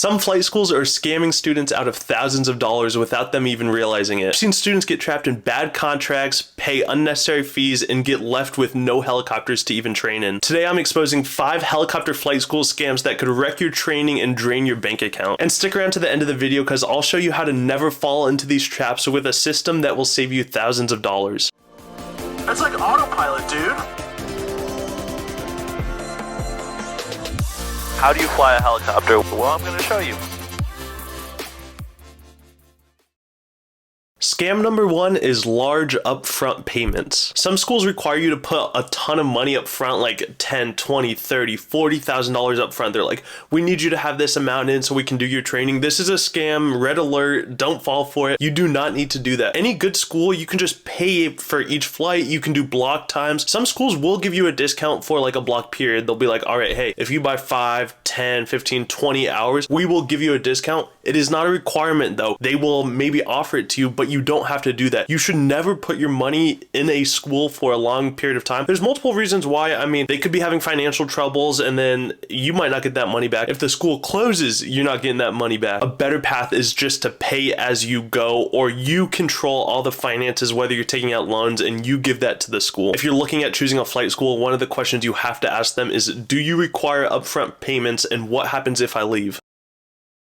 Some flight schools are scamming students out of thousands of dollars without them even realizing it. I've seen students get trapped in bad contracts, pay unnecessary fees, and get left with no helicopters to even train in. Today I'm exposing 5 helicopter flight school scams that could wreck your training and drain your bank account. And stick around to the end of the video because I'll show you how to never fall into these traps with a system that will save you thousands of dollars. That's like autopilot, dude. How do you fly a helicopter? Well, I'm going to show you. Scam number 1 is large upfront payments. Some schools require you to put a ton of money up front, like $10, $20, $30, $40,000 up front. They're like, we need you to have this amount in so we can do your training. This is a scam, red alert, don't fall for it. You do not need to do that. Any good school, you can just pay for each flight. You can do block times. Some schools will give you a discount for like a block period. They'll be like, all right, hey, if you buy 5, 10, 15, 20 hours, we will give you a discount. It is not a requirement though. They will maybe offer it to you, but you don't have to do that. You should never put your money in a school for a long period of time. There's multiple reasons why. I mean, they could be having financial troubles and then you might not get that money back. If the school closes, you're not getting that money back. A better path is just to pay as you go, or you control all the finances, whether you're taking out loans, and you give that to the school. If you're looking at choosing a flight school, one of the questions you have to ask them is, do you require upfront payments, and what happens if I leave?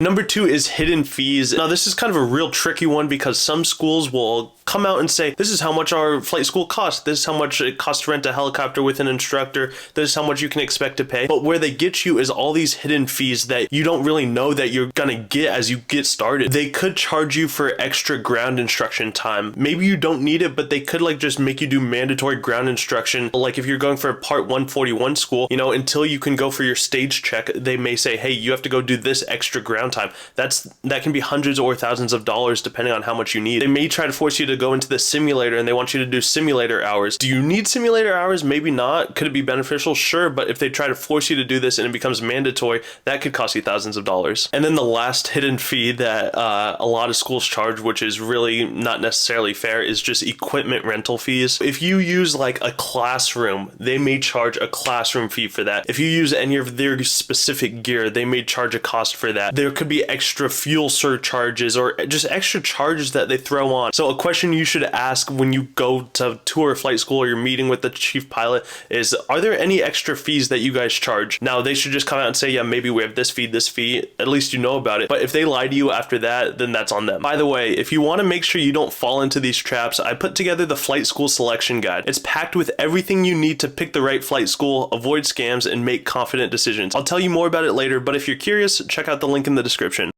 Number 2 is hidden fees. Now this is kind of a real tricky one because some schools will come out and say, this is how much our flight school costs. This is how much it costs to rent a helicopter with an instructor. This is how much you can expect to pay. But where they get you is all these hidden fees that you don't really know that you're gonna get as you get started. They could charge you for extra ground instruction time. Maybe you don't need it, but they could like just make you do mandatory ground instruction. Like if you're going for a part 141 school, you know, until you can go for your stage check, they may say, hey, you have to go do this extra ground time. That can be hundreds or thousands of dollars depending on how much you need. They may try to force you to go into the simulator and they want you to do simulator hours. Do you need simulator hours? Maybe not. Could it be beneficial? Sure, but if they try to force you to do this and it becomes mandatory, that could cost you thousands of dollars. And then the last hidden fee that a lot of schools charge, which is really not necessarily fair, is just equipment rental fees. If you use like a classroom, they may charge a classroom fee for that. If you use any of their specific gear, they may charge a cost for that. There could be extra fuel surcharges or just extra charges that they throw on. So a question you should ask when you go to tour a flight school or you're meeting with the chief pilot is, are there any extra fees that you guys charge? Now they should just come out and say, yeah, maybe we have this fee, at least you know about it. But if they lie to you after that, then that's on them. By the way, if you want to make sure you don't fall into these traps, I put together the flight school selection guide. It's packed with everything you need to pick the right flight school, avoid scams, and make confident decisions. I'll tell you more about it later, but if you're curious, check out the link in the description.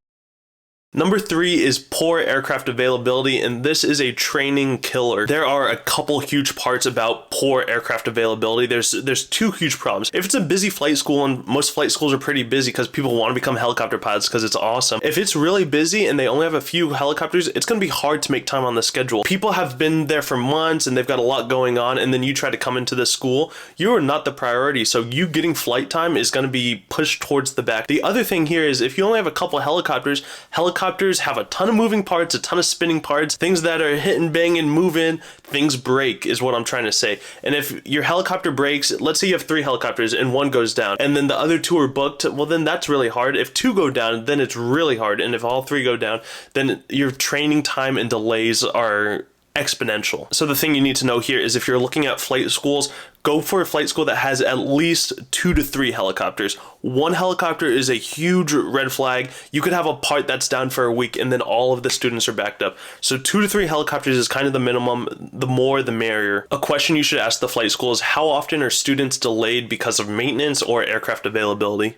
Number 3 is poor aircraft availability, and this is a training killer. There are a couple huge parts about poor aircraft availability. There's 2 huge problems. If it's a busy flight school, and most flight schools are pretty busy because people want to become helicopter pilots because it's awesome. If it's really busy and they only have a few helicopters, it's going to be hard to make time on the schedule. People have been there for months and they've got a lot going on, and then you try to come into the school, you are not the priority. So you getting flight time is going to be pushed towards the back. The other thing here is if you only have a couple helicopters have a ton of moving parts, a ton of spinning parts, things that are hit and bang and move in, things break is what I'm trying to say. And if your helicopter breaks, let's say you have 3 helicopters and 1 goes down and then the other 2 are booked, well then that's really hard. If 2 go down, then it's really hard. And if all 3 go down, then your training time and delays are exponential. So the thing you need to know here is if you're looking at flight schools, go for a flight school that has at least 2 to 3 helicopters. 1 helicopter is a huge red flag. You could have a part that's down for a week and then all of the students are backed up. So 2 to 3 helicopters is kind of the minimum. The more, the merrier. A question you should ask the flight school is, how often are students delayed because of maintenance or aircraft availability?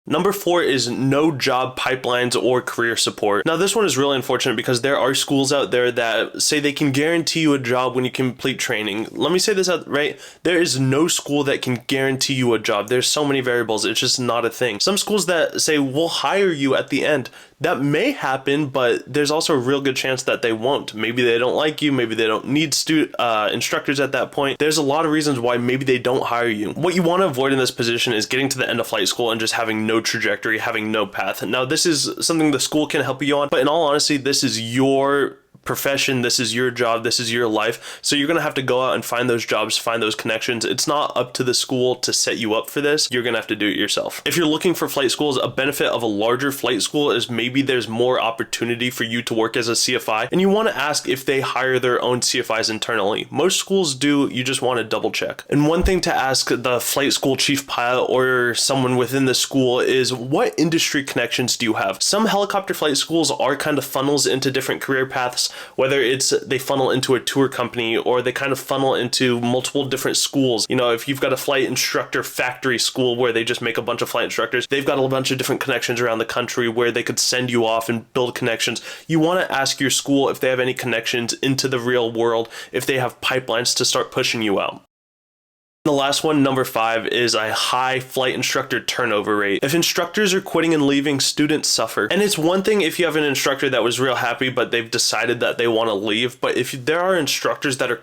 Number 4 is no job pipelines or career support. Now this one is really unfortunate because there are schools out there that say they can guarantee you a job when you complete training. Let me say this out right. There is no school that can guarantee you a job. There's so many variables. It's just not a thing. Some schools that say we'll hire you at the end. That may happen, but there's also a real good chance that they won't. Maybe they don't like you. Maybe they don't need instructors at that point. There's a lot of reasons why maybe they don't hire you. What you want to avoid in this position is getting to the end of flight school and just having no trajectory, having no path. Now, this is something the school can help you on, but in all honesty, this is your profession, this is your job, this is your life. So you're gonna have to go out and find those jobs, find those connections. It's not up to the school to set you up for this. You're gonna have to do it yourself. If you're looking for flight schools, a benefit of a larger flight school is maybe there's more opportunity for you to work as a CFI, and you want to ask if they hire their own CFIs internally. Most schools do, you just want to double check. And one thing to ask the flight school chief pilot or someone within the school is, what industry connections do you have? Some helicopter flight schools are kind of funnels into different career paths, whether it's they funnel into a tour company or they kind of funnel into multiple different schools. You know, if you've got a flight instructor factory school where they just make a bunch of flight instructors, they've got a bunch of different connections around the country where they could send you off and build connections. You want to ask your school if they have any connections into the real world, if they have pipelines to start pushing you out. The last one, number 5, is a high flight instructor turnover rate. If instructors are quitting and leaving, students suffer. And it's one thing if you have an instructor that was real happy, but they've decided that they want to leave. But if there are instructors that are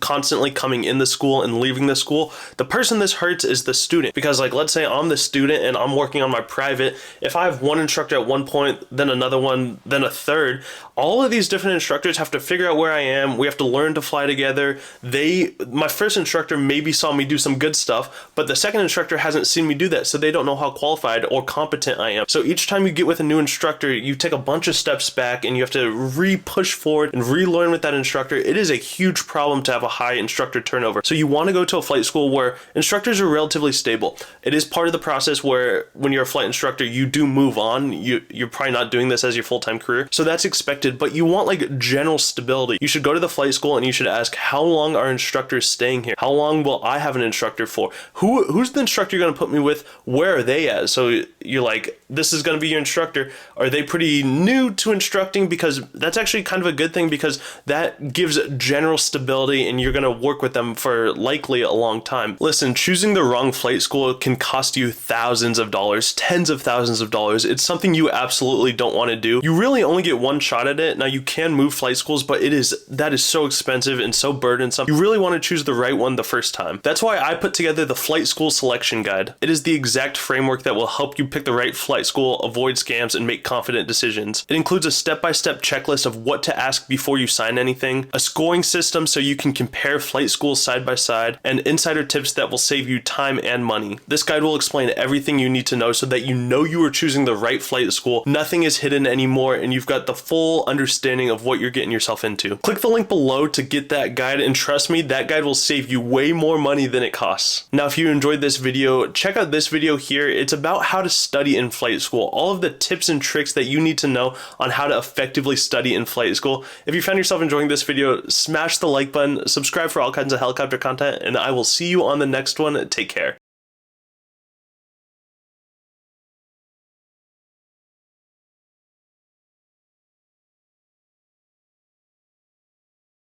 constantly coming in the school and leaving the school, the person this hurts is the student. Because like, let's say I'm the student and I'm working on my private. If I have one instructor at one point, then another one, then a third, all of these different instructors have to figure out where I am. We have to learn to fly together. My first instructor maybe saw me do some good stuff, but the second instructor hasn't seen me do that, so they don't know how qualified or competent I am. So each time you get with a new instructor, you take a bunch of steps back and you have to re-push forward and relearn with that instructor. It is a huge problem to have a high instructor turnover. So you want to go to a flight school where instructors are relatively stable. It is part of the process where when you're a flight instructor, you do move on. You're probably not doing this as your full-time career, so that's expected, but you want like general stability. You should go to the flight school and you should ask, how long are instructors staying here? How long will I have an instructor for? Who's the instructor you're going to put me with? Where are they at? So you're like, this is going to be your instructor. Are they pretty new to instructing? Because that's actually kind of a good thing, because that gives general stability and you're going to work with them for likely a long time. Listen, choosing the wrong flight school can cost you thousands of dollars, tens of thousands of dollars. It's something you absolutely don't want to do. You really only get one shot at it. Now you can move flight schools, but that is so expensive and so burdensome. You really want to choose the right one the first time. That's why I put together the Flight School Selection Guide. It is the exact framework that will help you pick the right flight school, avoid scams, and make confident decisions. It includes a step-by-step checklist of what to ask before you sign anything, a scoring system so you can compare flight schools side by side, and insider tips that will save you time and money. This guide will explain everything you need to know so that you know you are choosing the right flight school, nothing is hidden anymore, and you've got the full understanding of what you're getting yourself into. Click the link below to get that guide, and trust me, that guide will save you way more money than it costs. Now, if you enjoyed this video, check out this video here. It's about how to study in flight school, all of the tips and tricks that you need to know on how to effectively study in flight school. If you found yourself enjoying this video, smash the like button, subscribe for all kinds of helicopter content, and I will see you on the next one. Take care.